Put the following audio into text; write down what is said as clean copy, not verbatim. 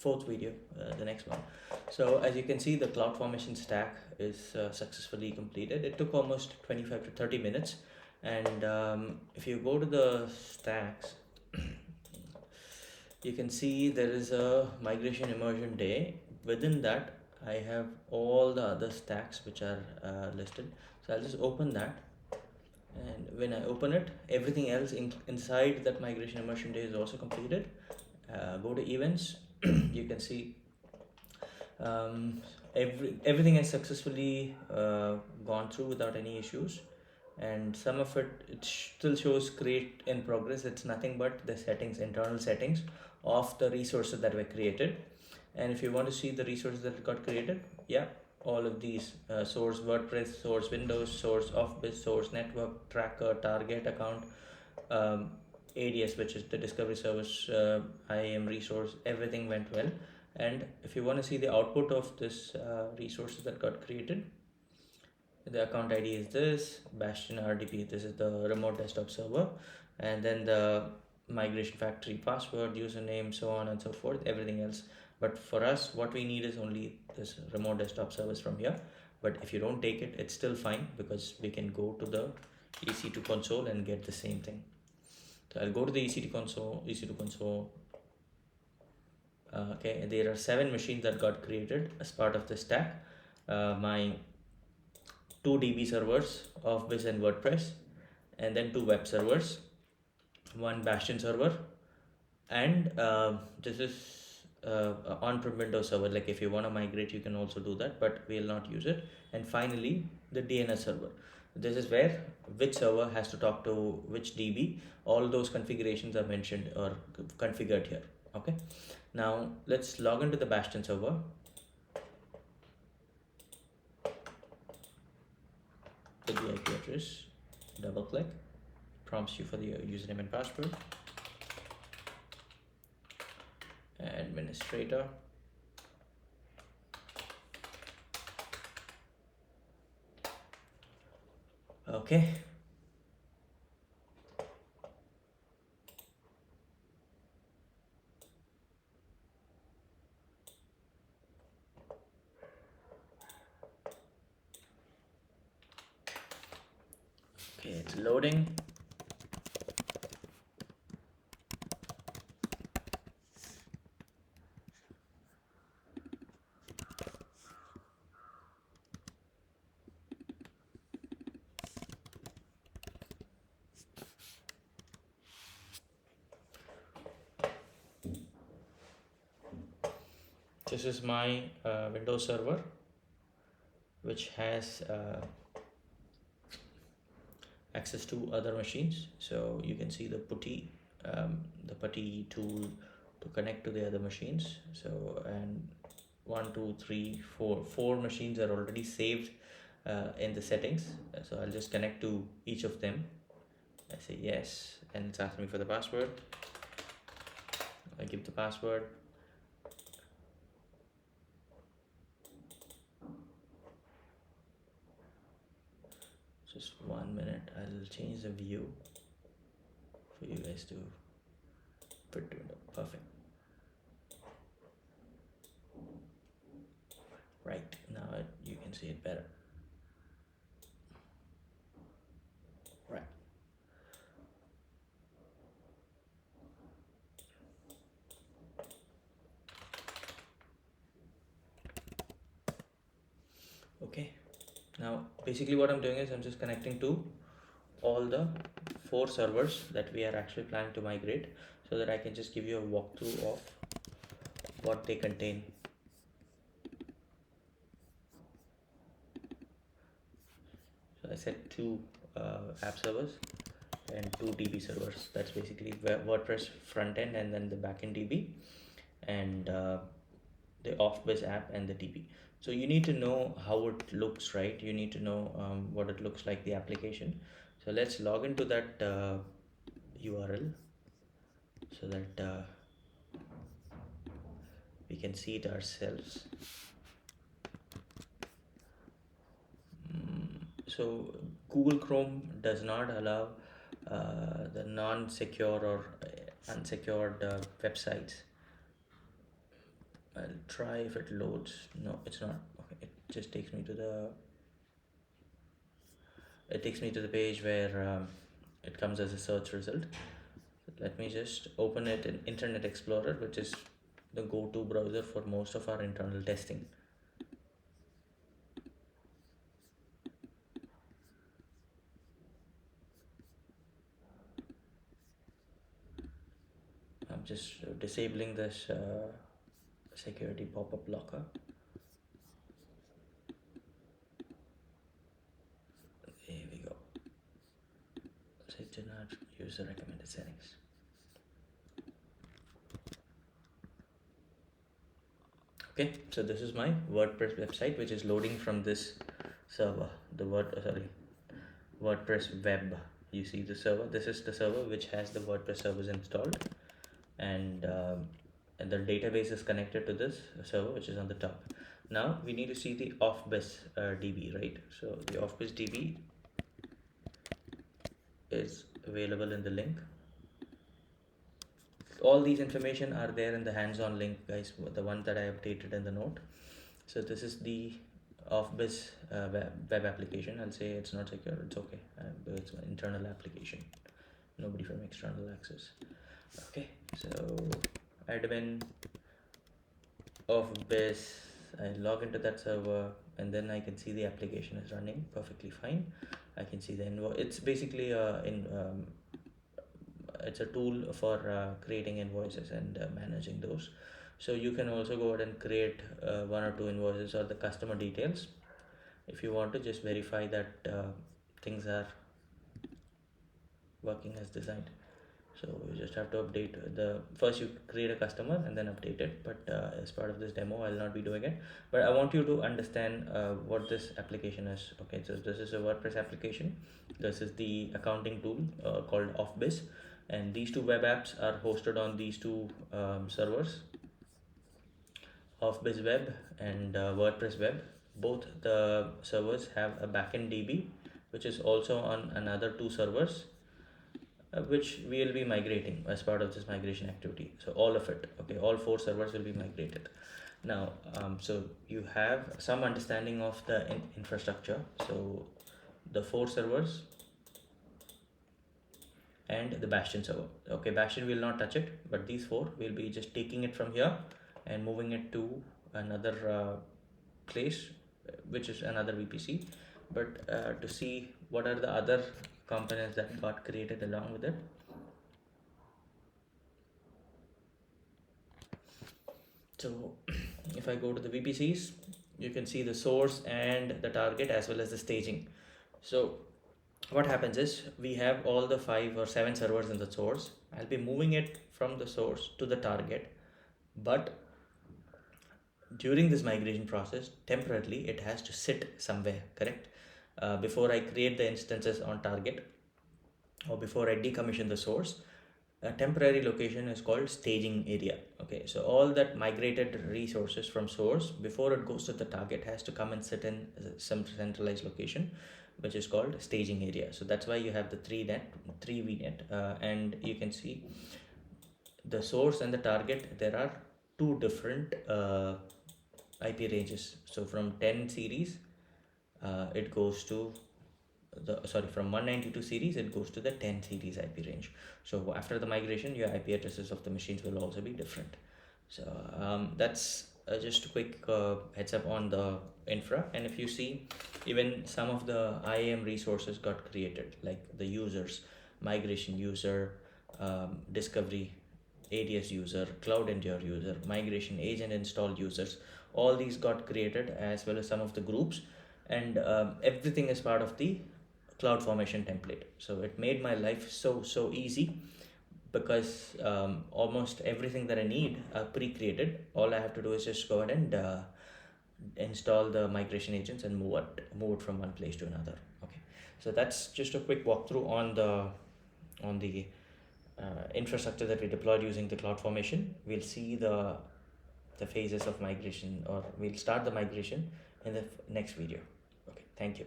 fourth video, the next one. So as you can see, the CloudFormation stack is successfully completed. It took almost 25 to 30 minutes. And if you go to the stacks, you can see there is a migration immersion day. Within that, I have all the other stacks which are listed. So I'll just open that. And when I open it, everything else inside that migration immersion day is also completed. Go to events. You can see everything has successfully gone through without any issues, and some of it still shows create in progress. It's nothing but the settings, internal settings of the resources that were created. And if you want to see the resources that got created, yeah, all of these source WordPress, source Windows, source Office, source network, tracker, target account, ADS, which is the discovery service, IAM resource, everything went well. And if you want to see the output of this resources that got created, the account ID is this, Bastion RDP, this is the remote desktop server, and then the migration factory password, username, so on and so forth, everything else. But for us, what we need is only this remote desktop service from here. But if you don't take it, it's still fine, because we can go to the EC2 console and get the same thing. So I'll go to the EC2 console. Okay, there are 7 machines that got created as part of the stack. My 2 DB servers of Biz and WordPress, and then 2 web servers, 1 Bastion server, and this is on-prem Windows server. Like if you want to migrate, you can also do that, but we'll not use it. And finally, the DNS server. This is where which server has to talk to which DB. All those configurations are mentioned or configured here. Okay, now let's log into the Bastion server. With the IP address, double click, prompts you for the username and password, administrator, okay. Okay, it's loading. This is my Windows server, which has access to other machines. So you can see the putty tool to connect to the other machines. So, and 1, 2, 3, 4 machines are already saved in the settings. So I'll just connect to each of them. I say yes, and it's asking me for the password. I give the password. Just 1 minute, I'll change the view for you guys to put to window. Perfect. Right, now you can see it better. Right. Okay. Now basically what I'm doing is I'm just connecting to all the 4 servers that we are actually planning to migrate, so that I can just give you a walkthrough of what they contain. So I said 2 app servers and 2 DB servers. That's basically WordPress front end and then the backend DB, and the off-biz app and the DB. So you need to know how it looks, right? You need to know what it looks like, the application. So let's log into that URL so that we can see it ourselves. So Google Chrome does not allow the non-secure or unsecured websites. I'll try if it loads. No, it's not. Okay, it takes me to the page where it comes as a search result. Let me just open it in Internet Explorer, which is the go-to browser for most of our internal testing. I'm just disabling this security pop-up blocker. Here we go. Say do not use the recommended settings. Okay, so this is my WordPress website, which is loading from this server, the WordPress web. You see the server. This is the server which has the WordPress servers installed, and the database is connected to this server, which is on the top. Now we need to see the offbus DB, right? So the offbus DB is available in the link. All these information are there in the hands-on link, guys, the one that I updated in the note. So this is the offbus web application. I'll say it's not secure, it's okay, but it's an internal application, nobody from external access. Okay, so admin offbus, I log into that server, and then I can see the application is running perfectly fine. I can see the it's basically it's a tool for creating invoices and managing those. So you can also go ahead and create one or two invoices or the customer details if you want to just verify that things are working as designed. So you just have to update the first, you create a customer and then update it, but as part of this demo I'll not be doing it, but I want you to understand what this application is. Okay, so this is a WordPress application. This is the accounting tool called offbus, and these two web apps are hosted on these two servers, offbus web and WordPress web. Both the servers have a backend DB which is also on another two servers, which we will be migrating as part of this migration activity. So all of it, okay, all four servers will be migrated. Now so you have some understanding of the infrastructure. So the four servers and the Bastion server. Okay, Bastion will not touch it, but these four will be just taking it from here and moving it to another place, which is another VPC. But to see what are the other components that got created along with it. So if I go to the VPCs, you can see the source and the target as well as the staging. So what happens is we have all the 5 or 7 servers in the source. I'll be moving it from the source to the target, but during this migration process, temporarily it has to sit somewhere, correct? Before I create the instances on target or before I decommission the source, a temporary location is called staging area. Okay, so all that migrated resources from source before it goes to the target has to come and sit in some centralized location, which is called staging area. So that's why you have the 3 VNet, and you can see the source and the target. There are two different IP ranges. So from 10 series, it goes to from 192 series it goes to the 10 series IP range. So after the migration, your IP addresses of the machines will also be different. So that's just a quick heads up on the infra. And if you see, even some of the IAM resources got created, like the users, migration user, discovery ADS user, cloud endure user, migration agent install users. All these got created, as well as some of the groups, and everything is part of the Cloudformation template. So it made my life so easy, because almost everything that I need are pre-created. All I have to do is just go ahead and install the migration agents and move it from one place to another. Okay, so that's just a quick walkthrough on the infrastructure that we deployed using the Cloudformation. We'll see the phases of migration, or we'll start the migration in the next video. Okay, thank you.